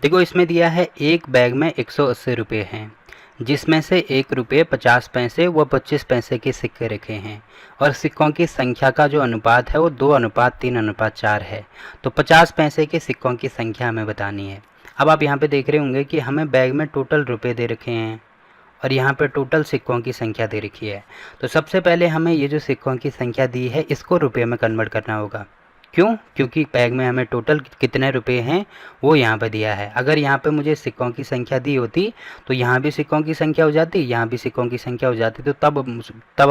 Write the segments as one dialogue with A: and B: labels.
A: देखो इसमें दिया है एक बैग में 180 रुपये हैं, जिसमें से 1 रुपये 50 पैसे व 25 पैसे के सिक्के रखे हैं और सिक्कों की संख्या का जो अनुपात है वो 2:3:4 है। तो 50 पैसे के सिक्कों की संख्या हमें बतानी है। अब आप यहाँ पे देख रहे होंगे कि हमें बैग में टोटल रुपये दे रखे हैं और यहाँ पे टोटल सिक्कों की संख्या दे रखी है। तो सबसे पहले हमें ये जो सिक्कों की संख्या दी है इसको रुपये में कन्वर्ट करना होगा। क्यों? क्योंकि बैग में हमें टोटल कितने रुपए हैं वो यहाँ पे दिया है। अगर यहाँ पे मुझे सिक्कों की संख्या दी होती तो यहाँ भी सिक्कों की संख्या हो जाती, यहाँ भी सिक्कों की संख्या हो जाती, तो तब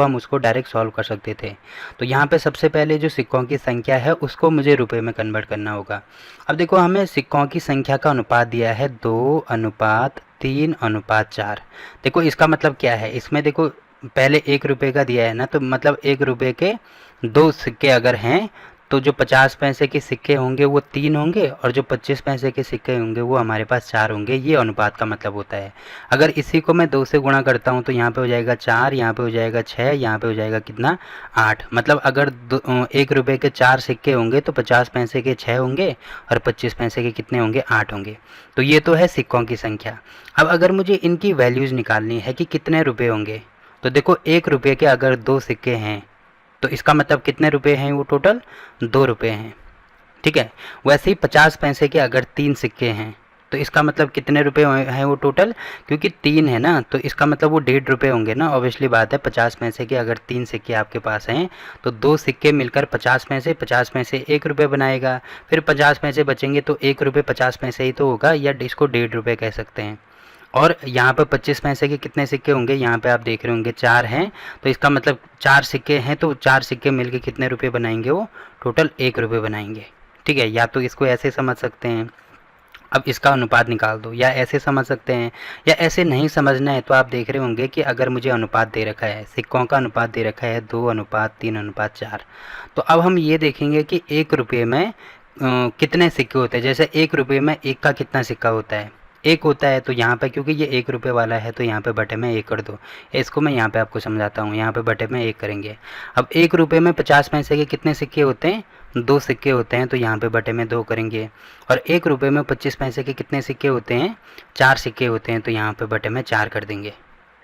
A: हम उसको डायरेक्ट सॉल्व कर सकते थे। तो यहाँ पे सबसे पहले जो सिक्कों की संख्या है उसको मुझे रुपए में कन्वर्ट करना होगा। अब देखो हमें सिक्कों की संख्या का अनुपात दिया है 2:3:4। देखो इसका मतलब क्या है, इसमें देखो पहले 1 रुपये का दिया है ना, तो मतलब 1 रुपये के 2 सिक्के अगर हैं तो जो 50 पैसे के सिक्के होंगे वो 3 होंगे और जो 25 पैसे के सिक्के होंगे वो हमारे पास 4 होंगे। ये अनुपात का मतलब होता है। अगर इसी को मैं 2 से गुणा करता हूँ तो यहाँ पे हो जाएगा 4, यहाँ पे हो जाएगा 6, यहाँ पे हो जाएगा कितना 8। मतलब अगर 1 रुपये के 4 सिक्के होंगे तो 50 पैसे के 6 होंगे और 25 पैसे के कितने होंगे 8 होंगे। तो ये तो है सिक्कों की संख्या। अब अगर मुझे इनकी वैल्यूज़ निकालनी है कि कितने रुपये होंगे, तो देखो 1 रुपये के अगर 2 सिक्के हैं तो इसका मतलब कितने रुपए हैं, वो टोटल 2 रुपये हैं। ठीक है। वैसे ही 50 पैसे के अगर 3 सिक्के हैं तो इसका मतलब कितने रुपए हैं वो टोटल, क्योंकि 3 है ना तो इसका मतलब वो 1.5 रुपये होंगे ना। ऑब्वियसली बात है, 50 पैसे के अगर 3 सिक्के आपके पास हैं तो 2 सिक्के मिलकर 50 पैसे, 50 पैसे 1 रुपये बनाएगा, फिर 50 पैसे बचेंगे तो 1 रुपये 50 पैसे ही तो होगा, या इसको 1.5 रुपये कह सकते हैं। और यहाँ पर 25 पैसे के कितने सिक्के होंगे, यहाँ पे आप देख रहे होंगे 4 हैं, तो इसका मतलब 4 सिक्के हैं तो 4 सिक्के मिलके कितने रुपए बनाएंगे, वो टोटल 1 रुपये बनाएंगे। ठीक है। या तो इसको ऐसे समझ सकते हैं, अब इसका अनुपात निकाल दो, या ऐसे समझ सकते हैं, या ऐसे नहीं समझना है तो आप देख रहे होंगे कि अगर मुझे अनुपात दे रखा है, सिक्कों का अनुपात दे रखा है 2:3:4, तो अब हम ये देखेंगे कि 1 रुपये में कितने सिक्के होते हैं। जैसे 1 रुपये में 1 का कितना सिक्का होता है, 1 होता है, तो यहाँ पे क्योंकि ये 1 रुपये वाला है तो यहाँ पे बटे में 1 कर दो। इसको मैं यहाँ पे आपको समझाता हूँ, यहाँ पे बटे में 1 करेंगे। अब 1 रुपये में 50 पैसे के कितने सिक्के होते हैं, 2 सिक्के होते हैं, तो यहाँ पे बटे में 2 करेंगे। और 1 रुपये में 25 पैसे के कितने सिक्के होते हैं, 4 सिक्के होते हैं, तो यहाँ पे बटे में 4 कर देंगे।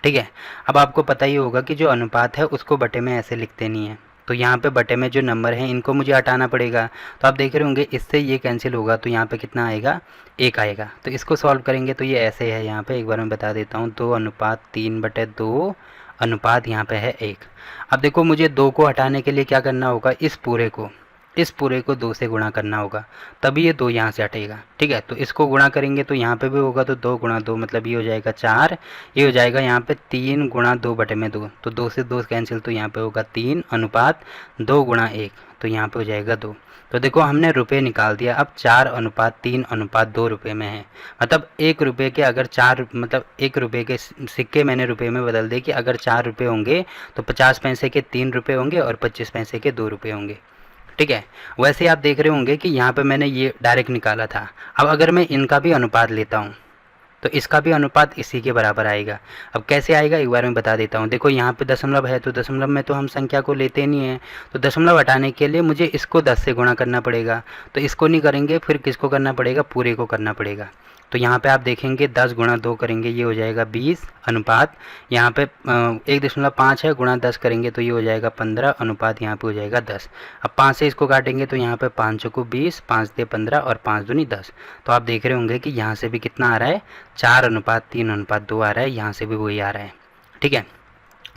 A: ठीक है। अब आपको पता ही होगा कि जो अनुपात है उसको बटे में ऐसे लिखते नहीं है, तो यहाँ पे बटे में जो नंबर है इनको मुझे हटाना पड़ेगा। तो आप देख रहे होंगे इससे ये कैंसिल होगा, तो यहाँ पे कितना आएगा, 1 आएगा। तो इसको सॉल्व करेंगे तो ये ऐसे है, यहाँ पे एक बार मैं बता देता हूँ, 2:3/2 अनुपात यहाँ पे है 1। अब देखो मुझे 2 को हटाने के लिए क्या करना होगा, इस पूरे को 2 से गुणा करना होगा, तभी ये 2 यहाँ से हटेगा। ठीक है। तो इसको गुणा करेंगे तो यहाँ पे भी होगा, तो 2 × 2 मतलब ये हो जाएगा 4, ये हो जाएगा यहाँ पे 3 × 2/2, तो 2 से 2 कैंसिल, तो यहाँ पे होगा 3 अनुपात 2 × 1, तो यहाँ पे हो जाएगा 2। तो देखो हमने रुपये निकाल दिया। अब 4:3:2 रुपये में है, मतलब 1 रुपये के अगर 4, मतलब 1 रुपये के सिक्के मैंने रुपये में बदल दिए कि अगर 4 रुपये होंगे तो 50 पैसे के 3 रुपये होंगे और 25 पैसे के 2 रुपये होंगे। ठीक है। वैसे आप देख रहे होंगे कि यहाँ पे मैंने ये डायरेक्ट निकाला था। अब अगर मैं इनका भी अनुपात लेता हूँ तो इसका भी अनुपात इसी के बराबर आएगा। अब कैसे आएगा एक बार मैं बता देता हूँ। देखो यहाँ पे दशमलव है, तो दशमलव में तो हम संख्या को लेते नहीं हैं, तो दशमलव हटाने के लिए मुझे इसको 10 से गुणा करना पड़ेगा। तो इसको नहीं करेंगे, फिर किसको करना पड़ेगा, पूरे को करना पड़ेगा। तो यहाँ पे आप देखेंगे 10 × 2 करेंगे, ये हो जाएगा 20 अनुपात, यहाँ पे 1.5 है, गुणा 10 करेंगे तो ये हो जाएगा 15 अनुपात, यहाँ पे हो जाएगा 10। अब 5 से इसको काटेंगे तो यहाँ पे 5 चौको 20, 5 दे 15 और 5 दूनी 10। तो आप देख रहे होंगे कि यहाँ से भी कितना आ रहा है, 4:3:2 आ रहा है, यहाँ से भी वही आ रहा है। ठीक है।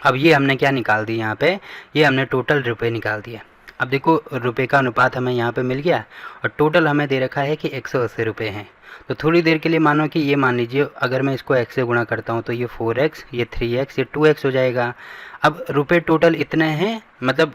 A: अब ये हमने क्या निकाल दी, यहाँ पे ये हमने टोटल रुपये निकाल दिया। अब देखो रुपये का अनुपात हमें यहाँ पे मिल गया और टोटल हमें दे रखा है कि 180 रुपये हैं। तो थोड़ी देर के लिए मानो कि ये मान लीजिए अगर मैं इसको x से गुणा करता हूँ तो ये 4x, ये 3x, ये 2x हो जाएगा। अब रुपये टोटल इतने हैं, मतलब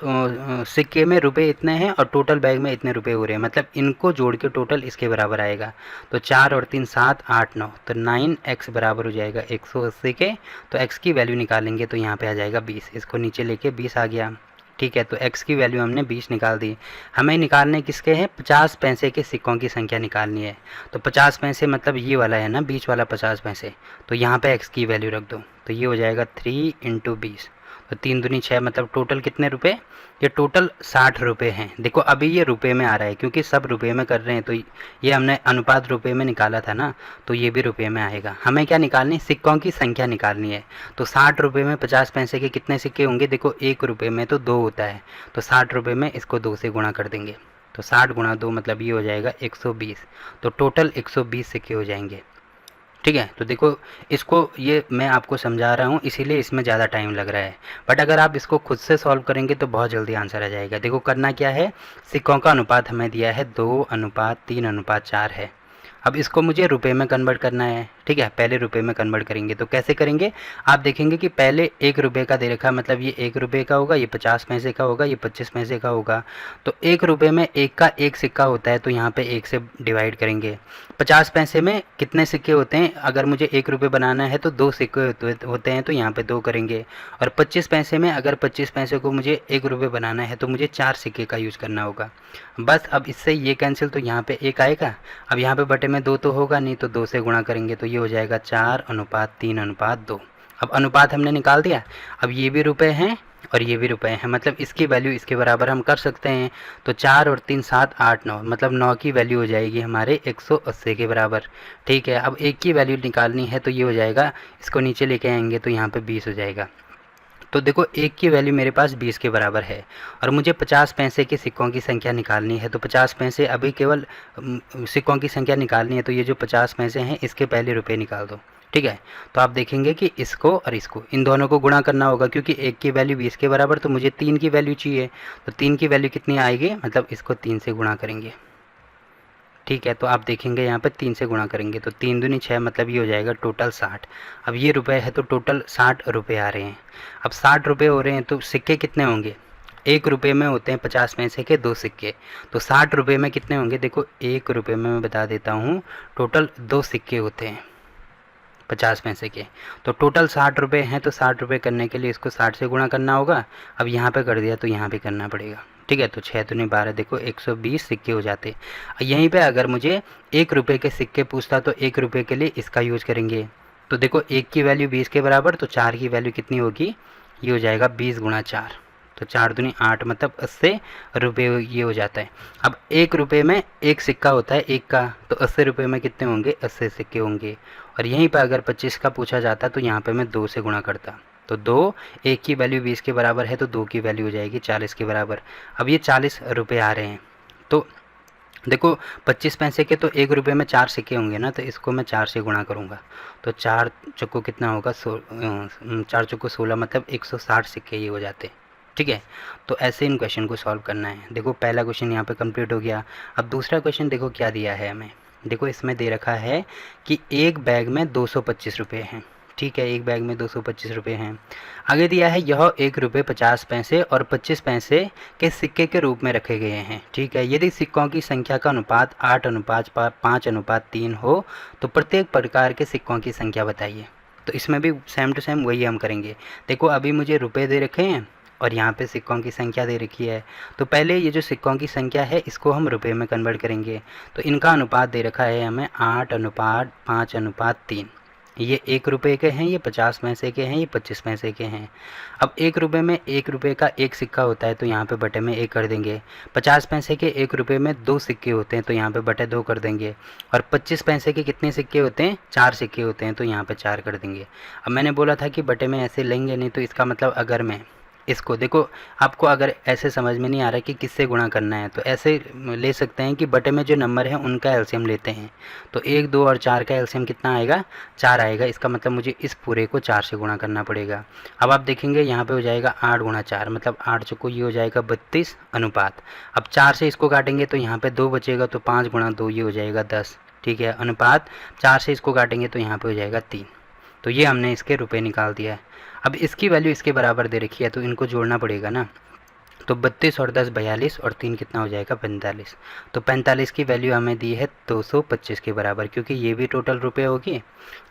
A: सिक्के में रुपये इतने हैं और टोटल बैग में इतने रुपये हो रहे हैं, मतलब इनको जोड़ के टोटल इसके बराबर आएगा। तो 4 और 3 7 8 9, तो 9x बराबर हो जाएगा 180 के। तो x की वैल्यू निकालेंगे तो यहाँ पे आ जाएगा 20, इसको नीचे लेके 20 आ गया। ठीक है। तो x की वैल्यू हमने 20 निकाल दी। हमें निकालने किसके हैं, 50 पैसे के सिक्कों की संख्या निकालनी है। तो 50 पैसे मतलब ये वाला है ना, बीच वाला 50 पैसे, तो यहाँ पे x की वैल्यू रख दो, तो ये हो जाएगा 3 × 20। तो 3 दूनी 6 मतलब टोटल कितने रुपए, ये टोटल 60 रुपये हैं। देखो अभी ये रुपए में आ रहा है क्योंकि सब रुपए में कर रहे हैं, तो ये हमने अनुपात रुपए में निकाला था ना, तो ये भी रुपए में आएगा। हमें क्या निकालनी, सिक्कों की संख्या निकालनी है। तो 60 रुपये में 50 पैसे के कितने सिक्के होंगे, देखो 1 रुपये में तो 2 होता है, तो 60 रुपये में इसको 2 से गुणा कर देंगे, तो 60 गुणा 2 मतलब ये हो जाएगा 120, तो टोटल 120 सिक्के हो जाएंगे। ठीक है, तो देखो इसको ये मैं आपको समझा रहा हूँ इसीलिए इसमें ज़्यादा टाइम लग रहा है, बट अगर आप इसको खुद से सॉल्व करेंगे तो बहुत जल्दी आंसर आ जाएगा। देखो करना क्या है, सिक्कों का अनुपात हमें दिया है 2:3:4 है। अब इसको मुझे रुपए में कन्वर्ट करना है। ठीक है, पहले रुपए में कन्वर्ट करेंगे, तो कैसे करेंगे, आप देखेंगे कि पहले 1 रुपये का दे रखा है, मतलब ये 1 रुपये का होगा, ये 50 पैसे का होगा, ये 25 पैसे का होगा। तो 1 रुपये में 1 का 1 सिक्का होता है, तो यहाँ पे 1 से डिवाइड करेंगे। 50 पैसे में कितने सिक्के होते हैं, अगर मुझे 1 रुपये बनाना है तो 2 सिक्के होते हैं, तो यहाँ पे 2 करेंगे। और 25 पैसे में अगर 25 पैसे को मुझे 1 रुपये बनाना है तो मुझे 4 सिक्के का यूज़ करना होगा। बस अब इससे ये कैंसिल, तो यहाँ पे 1 आएगा। अब यहाँ पे बटे में 2 तो होगा नहीं, तो 2 से गुणा करेंगे, तो ये हो जाएगा 4:3:2। अब अनुपात हमने निकाल दिया। अब ये भी रुपए हैं और ये भी रुपए हैं, मतलब इसकी वैल्यू इसके बराबर हम कर सकते हैं। तो 4 और 3 7 8 9, मतलब 9 की वैल्यू हो जाएगी हमारे 180 के बराबर। ठीक है, अब 1 की वैल्यू निकालनी है, तो ये हो जाएगा, इसको नीचे लेके आएंगे तो यहाँ पे 20 हो जाएगा। तो देखो 1 की वैल्यू मेरे पास 20 के बराबर है और मुझे 50 पैसे के सिक्कों की संख्या निकालनी है। तो 50 पैसे अभी केवल सिक्कों की संख्या निकालनी है, तो ये जो 50 पैसे हैं इसके पहले रुपए निकाल दो। ठीक है, तो आप देखेंगे कि इसको और इसको, इन दोनों को गुणा करना होगा, क्योंकि 1 की वैल्यू 20 के बराबर, तो मुझे 3 की वैल्यू चाहिए। तो 3 की वैल्यू कितनी आएगी, मतलब इसको 3 से गुणा करेंगे। ठीक है, तो आप देखेंगे यहाँ पे 3 से गुणा करेंगे, तो 3 दूनी 6, मतलब ये हो जाएगा टोटल 60। अब ये रुपए है तो टोटल 60 रुपये आ रहे हैं। अब 60 रुपये हो रहे हैं तो सिक्के कितने होंगे, 1 रुपये में होते हैं 50 पैसे के 2 सिक्के, तो 60 रुपये में कितने होंगे, देखो 1 रुपये में मैं बता देता हूँ, टोटल 2 सिक्के होते हैं 50 पैसे के। तो टोटल 60 रुपये हैं, तो 60 रुपये करने के लिए इसको 60 से गुणा करना होगा। अब यहाँ पे कर दिया तो यहाँ भी करना पड़ेगा। ठीक है, तो 6 दूनी 12, देखो 120 सिक्के हो जाते। यहीं पे अगर मुझे 1 रुपये के सिक्के पूछता तो 1 रुपये के लिए इसका यूज़ करेंगे। तो देखो 1 की वैल्यू 20 के बराबर, तो 4 की वैल्यू कितनी होगी, ये हो जाएगा 20 गुणा 4, तो 4 दूनी 8, मतलब 80 रुपये ये हो जाता है। अब 1 रुपये में 1 सिक्का होता है 1 का, तो 80 रुपये में कितने होंगे, 80 सिक्के होंगे। और यहीं पर अगर 25 का पूछा जाता तो यहाँ पे मैं 2 से गुणा करता, तो 2, 1 की वैल्यू 20 के बराबर है, तो 2 की वैल्यू हो जाएगी 40 के बराबर। अब ये 40 रुपये आ रहे हैं, तो देखो 25 पैसे के तो 1 रुपये में 4 सिक्के होंगे ना, तो इसको मैं 4 से गुणा करूँगा, तो 4 चौको कितना होगा, 4 चौको 16, मतलब 160 सिक्के ये हो जाते। ठीक है, तो ऐसे इन क्वेश्चन को सॉल्व करना है। देखो पहला क्वेश्चन यहाँ पे कंप्लीट हो गया। अब दूसरा क्वेश्चन देखो क्या दिया है हमें, देखो इसमें दे रखा है कि एक बैग में 225 रुपये हैं। ठीक है, एक बैग में 225 रुपये हैं। आगे दिया है यह 1 रुपये 50 पैसे और 25 पैसे के सिक्के के रूप में रखे गए हैं। ठीक है, यदि सिक्कों की संख्या का अनुपात 8:5:3 हो तो प्रत्येक प्रकार के सिक्कों की संख्या बताइए। तो इसमें भी सेम टू सेम वही हम करेंगे। देखो अभी मुझे रुपये दे रखे हैं और यहाँ पे सिक्कों की संख्या दे रखी है, तो पहले ये जो सिक्कों की संख्या है इसको हम रुपए में कन्वर्ट करेंगे। तो इनका अनुपात दे रखा है हमें 8:5:3। ये 1 रुपये के हैं, ये 50 पैसे के हैं, ये 25 पैसे के हैं। अब 1 रुपये में 1 रुपये का 1 सिक्का होता है, तो यहाँ पे बटे में 1 कर देंगे। 50 पैसे के 1 रुपये में 2 सिक्के होते हैं, तो यहाँ पे बटे 2 कर देंगे। और 25 पैसे के कितने सिक्के होते हैं, 4 सिक्के होते हैं, तो यहाँ पे 4 कर देंगे। अब मैंने बोला था कि बटे में ऐसे लेंगे नहीं, तो इसका मतलब अगर मैं इसको, देखो आपको अगर ऐसे समझ में नहीं आ रहा कि किससे गुणा करना है, तो ऐसे ले सकते हैं कि बटे में जो नंबर है उनका एलसीएम लेते हैं। तो 1, 2 और 4 का एलसीएम कितना आएगा, 4 आएगा। इसका मतलब मुझे इस पूरे को 4 से गुणा करना पड़ेगा। अब आप देखेंगे यहाँ पे हो जाएगा 8 गुणा 4, मतलब 8 चौको ये हो जाएगा 32 अनुपात। अब 4 से इसको काटेंगे तो यहाँ पे 2 बचेगा, तो 5 गुणा 2 ये हो जाएगा 10। ठीक है, अनुपात 4 से इसको काटेंगे तो यहाँ पे हो जाएगा 3। तो ये हमने इसके रुपए निकाल दिया है। अब इसकी वैल्यू इसके बराबर दे रखी है, तो इनको जोड़ना पड़ेगा ना। तो 32 और 10 42 और 3 कितना हो जाएगा 45। तो 45 की वैल्यू हमें दी है 225 के बराबर, क्योंकि ये भी टोटल रुपए होगी।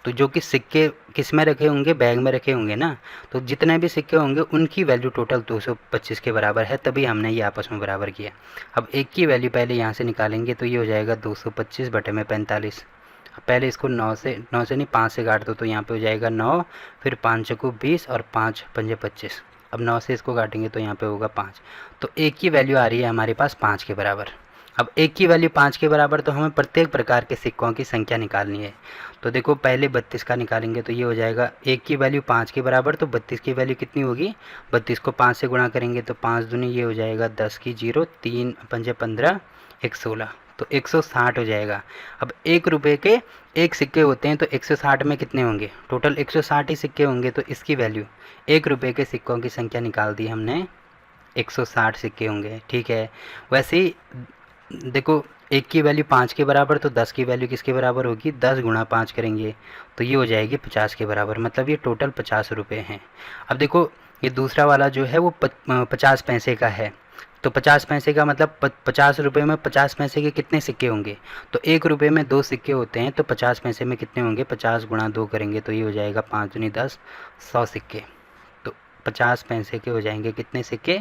A: तो जो कि सिक्के किस में रखे होंगे, बैग में रखे होंगे ना, तो जितने भी सिक्के होंगे उनकी वैल्यू टोटल 225 के बराबर है, तभी हमने ये आपस में बराबर किया। अब 1 की वैल्यू पहले यहाँ से निकालेंगे, तो ये हो जाएगा 225 बटे में 45। पहले इसको 9 से नहीं 5 से काट दो, तो यहाँ पे हो जाएगा 9, फिर 5 चौको 20 और 5 पंजे 25। अब 9 से इसको काटेंगे तो यहाँ पे होगा 5, तो एक की वैल्यू आ रही है हमारे पास 5 के बराबर। अब एक की वैल्यू 5 के बराबर तो हमें प्रत्येक प्रकार के सिक्कों की संख्या निकालनी है। तो देखो पहले 32 का निकालेंगे तो ये हो जाएगा, एक की वैल्यू 5 के बराबर, तो 32 की वैल्यू कितनी होगी, 32 को 5 से गुणा करेंगे तो 5 दूनी ये हो जाएगा 10 की 0, 3 पंजे 15, 1 16, तो 160 हो जाएगा। अब 1 रुपये के एक सिक्के होते हैं तो 160 में कितने होंगे, टोटल 160 ही सिक्के होंगे, तो इसकी वैल्यू 1 रुपये के सिक्कों की संख्या निकाल दी हमने, 160 सिक्के होंगे। ठीक है, वैसे ही देखो एक की वैल्यू 5 के बराबर, तो 10 की वैल्यू किसके बराबर होगी, 10 गुणा 5 करेंगे तो ये हो जाएगी 50 के बराबर, मतलब ये टोटल 50 रुपये हैं। अब देखो ये दूसरा वाला जो है वो 50 पैसे का है, तो 50 पैसे का मतलब 50 रुपये में 50 पैसे के कितने सिक्के होंगे, तो 1 रुपये में 2 सिक्के होते हैं, तो 50 पैसे में कितने होंगे, 50 गुणा 2 करेंगे तो ये हो जाएगा 5 दूनी 10, 100 सिक्के। तो 50 पैसे के हो जाएंगे कितने सिक्के,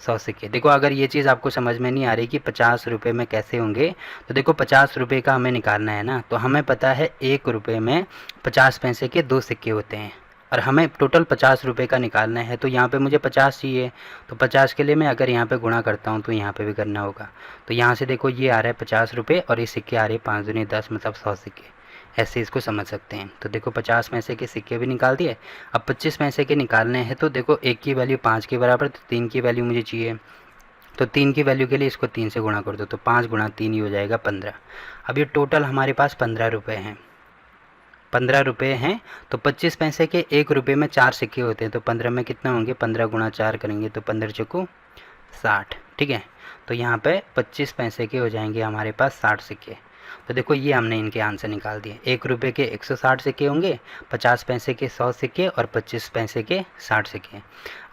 A: 100 सिक्के। देखो अगर ये चीज़ आपको समझ में नहीं आ रही कि 50 रुपये में कैसे होंगे, तो देखो 50 रुपये का हमें निकालना है ना, तो हमें पता है 1 रुपये में 50 पैसे के 2 सिक्के होते हैं और हमें टोटल 50 रुपये का निकालना है, तो यहाँ पे मुझे 50 चाहिए, तो 50 के लिए मैं अगर यहाँ पे गुणा करता हूँ तो यहाँ पे भी करना होगा, तो यहाँ से देखो ये आ रहा है 50 रुपये और ये सिक्के आ रहे हैं 5 दूनी 10, मतलब 100 सिक्के, ऐसे इसको समझ सकते हैं। तो देखो 50 पैसे के सिक्के भी निकाल दिए। अब 25 पैसे के निकालने हैं, तो देखो एक की वैल्यू 5 के बराबर, तो 3 की वैल्यू मुझे चाहिए, तो 3 की वैल्यू के लिए इसको 3 से गुणा कर दो, तो 5 गुणा 3 ही हो जाएगा 15। अब ये टोटल हमारे पास 15 रुपये हैं, 15 रुपये हैं। तो 25 पैसे के 1 रुपये में 4 सिक्के होते हैं, तो 15 में कितना होंगे, 15 गुणा 4 करेंगे तो 15 चौको 60। ठीक है, तो यहाँ पे 25 पैसे के हो जाएंगे हमारे पास 60 सिक्के। तो देखो ये हमने इनके आंसर निकाल दिए, 1 रुपये के 160 सिक्के होंगे, 50 पैसे के 100 सिक्के और 25 पैसे के 60 सिक्के।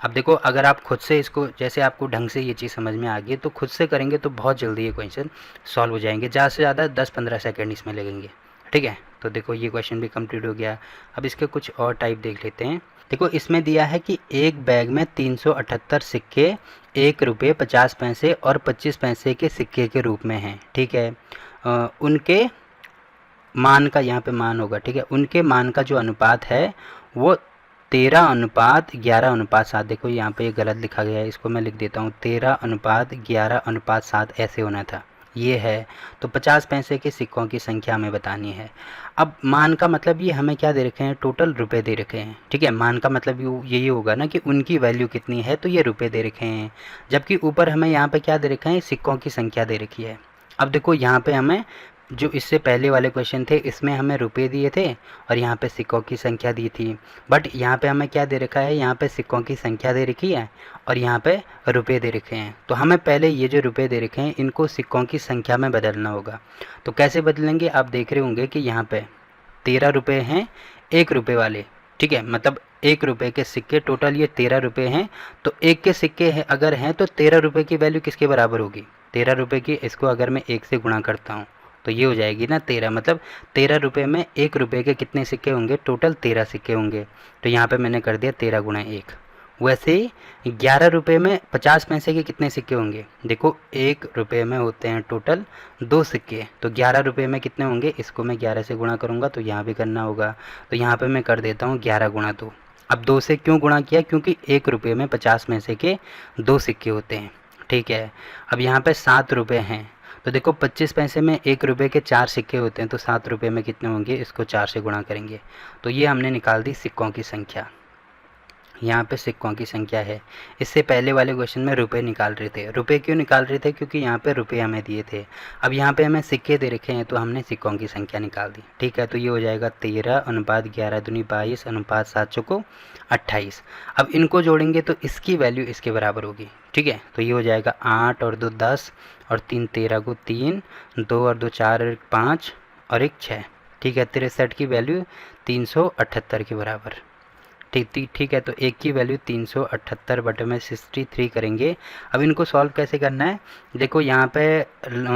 A: अब देखो अगर आप खुद से इसको, जैसे आपको ढंग से ये चीज़ समझ में आ गई, तो खुद से करेंगे तो बहुत जल्दी ये क्वेश्चन सॉल्व हो जाएंगे, ज़्यादा से ज़्यादा 10-15 सेकेंड इसमें लगेंगे। ठीक है, तो देखो ये क्वेश्चन भी कंप्लीट हो गया। अब इसके कुछ और टाइप देख लेते हैं। देखो इसमें दिया है कि एक बैग में 378 सिक्के 1 रुपये 50 पैसे और 25 पैसे के सिक्के के रूप में हैं। ठीक है, उनके मान का यहाँ पे मान होगा। ठीक है, उनके मान का जो अनुपात है वो 13:11:7। देखो यहाँ पे ये गलत लिखा गया है, इसको मैं लिख देता हूँ, 13:11:7 ऐसे होना था, ये है। तो 50 पैसे के सिक्कों की संख्या हमें बतानी है। अब मान का मतलब ये हमें क्या दे रखे हैं, टोटल रुपए दे रखे हैं। ठीक है, मान का मतलब यही होगा ना कि उनकी वैल्यू कितनी है, तो ये रुपए दे रखे हैं, जबकि ऊपर हमें यहाँ पे क्या दे रखा है, सिक्कों की संख्या दे रखी है। अब देखो यहाँ पे हमें जो इससे पहले वाले क्वेश्चन थे इसमें हमें रुपए दिए थे और यहाँ पे सिक्कों की संख्या दी थी, बट यहाँ पे हमें क्या दे रखा है, यहाँ पे सिक्कों की संख्या दे रखी है और यहाँ पे रुपए दे रखे हैं। तो हमें पहले ये जो रुपए दे रखे हैं इनको सिक्कों की संख्या में बदलना होगा। तो कैसे बदलेंगे, आप देख रहे होंगे कि यहाँ पे 13 रुपये हैं 1 रुपये वाले। ठीक है, मतलब 1 रुपये के सिक्के, टोटल ये 13 रुपये हैं। तो एक के सिक्के हैं अगर हैं तो 13 रुपये की वैल्यू किसके बराबर होगी, 13 रुपये की। इसको अगर मैं 1 से गुणा करता हूँ तो ये हो जाएगी ना 13, मतलब 13 रुपये में 1 रुपये के कितने सिक्के होंगे, टोटल 13 सिक्के होंगे। तो यहाँ पे मैंने कर दिया 13 गुणा 1। वैसे ही 11 रुपये में 50 पैसे के कितने सिक्के होंगे, देखो 1 रुपये में होते हैं टोटल 2 सिक्के, तो 11 रुपये में कितने होंगे, इसको मैं 11 से गुणा करूँगा तो यहाँ भी करना होगा। तो यहाँ पे मैं कर देता हूँ 11 गुणा 2। अब 2 से क्यों गुणा किया, क्योंकि 1 रुपये में 50 पैसे के 2 सिक्के होते हैं। ठीक है, अब यहाँ पे 7 रुपये हैं, तो देखो 25 पैसे में 1 रुपये के 4 सिक्के होते हैं, तो 7 रुपये में कितने होंगे, इसको 4 से गुणा करेंगे। तो ये हमने निकाल दी सिक्कों की संख्या, यहाँ पे सिक्कों की संख्या है। इससे पहले वाले क्वेश्चन में रुपए निकाल रहे थे। रुपए क्यों निकाल रहे थे, क्योंकि यहाँ पे रुपए हमें दिए थे। अब यहाँ पे हमें सिक्के दे रखे हैं तो हमने सिक्कों की संख्या निकाल दी। ठीक है, तो ये हो जाएगा 13:11 दूनी 22:7 चौको 28। अब इनको जोड़ेंगे तो इसकी वैल्यू इसके बराबर होगी। ठीक है, तो ये हो जाएगा 8 और 2 10 और 3 13 को 3, 2 और 2 4 और 1 5 और 1 6। ठीक है, 63 की वैल्यू 378 के बराबर। ठीक है, तो एक की वैल्यू 378 बटे में 63 करेंगे। अब इनको सॉल्व कैसे करना है, देखो यहाँ पे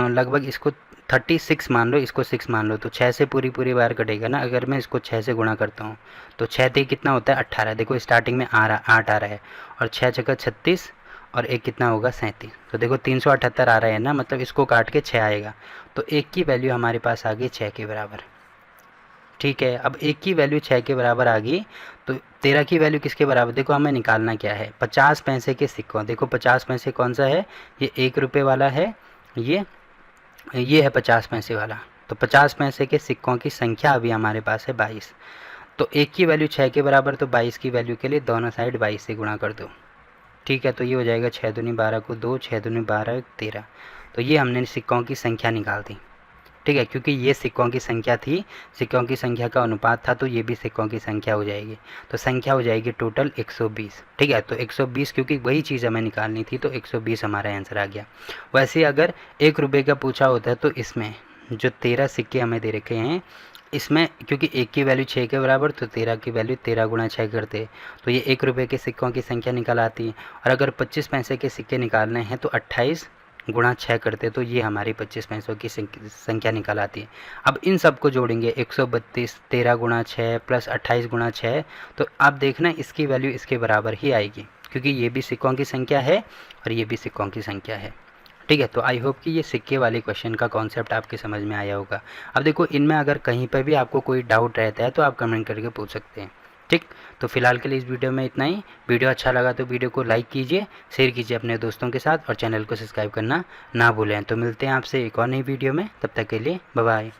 A: लगभग इसको 36 मान लो, इसको 6 मान लो, तो 6 से पूरी बार कटेगा ना। अगर मैं इसको 6 से गुणा करता हूँ तो 6 से कितना होता है 18। देखो स्टार्टिंग में 8 आ रहा है और 6 छक्का 36 और एक कितना होगा 37। तो देखो 378 आ रहा है ना, मतलब इसको काट के 6 आएगा, तो एक की वैल्यू हमारे पास आ गई 6 के बराबर। ठीक है, अब 1 की वैल्यू 6 के बराबर आ गई, तो 13 की वैल्यू किसके बराबर, देखो हमें निकालना क्या है, 50 पैसे के सिक्कों, देखो 50 पैसे कौन सा है, ये 1 रुपये वाला है, ये है 50 पैसे वाला। तो 50 पैसे के सिक्कों की संख्या अभी हमारे पास है 22। तो 1 की वैल्यू 6 के बराबर, तो 22 की वैल्यू के लिए दोनों साइड 22 से गुणा कर दो। ठीक है, तो ये हो जाएगा 6 दूनी 12 को 2, 6 दूनी 12 13। तो ये हमने सिक्कों की संख्या निकाल दी। ठीक है, क्योंकि ये सिक्कों की संख्या थी, सिक्कों की संख्या का अनुपात था, तो ये भी सिक्कों की संख्या हो जाएगी। तो संख्या हो जाएगी टोटल 120। ठीक है, तो 120 क्योंकि वही चीज़ हमें निकालनी थी, तो 120 हमारा आंसर आ गया। वैसे अगर 1 रुपये का पूछा होता है तो इसमें जो 13 सिक्के हमें दे रखे हैं, इसमें क्योंकि 1 की वैल्यू 6 के बराबर, तो 13 की वैल्यू 13 गुणा 6 करते, तो ये 1 रुपये के सिक्कों की संख्या निकल आती है। और अगर 25 पैसे के सिक्के निकालने हैं तो 28 गुणा 6 करते, तो ये हमारी 25 पैसों की संख्या निकल आती है। अब इन सब को जोड़ेंगे, 132 13 गुणा 6 प्लस 28 गुणा 6, तो आप देखना इसकी वैल्यू इसके बराबर ही आएगी, क्योंकि ये भी सिक्कों की संख्या है और ये भी सिक्कों की संख्या है। ठीक है, तो आई होप कि ये सिक्के वाले क्वेश्चन का कॉन्सेप्ट आपके समझ में आया होगा। अब देखो इनमें अगर कहीं पर भी आपको कोई डाउट रहता है तो आप कमेंट करके पूछ सकते हैं। ठीक, तो फिलहाल के लिए इस वीडियो में इतना ही। वीडियो अच्छा लगा तो वीडियो को लाइक कीजिए, शेयर कीजिए अपने दोस्तों के साथ और चैनल को सब्सक्राइब करना ना भूलें। तो मिलते हैं आपसे एक और नई वीडियो में, तब तक के लिए बाय बाय।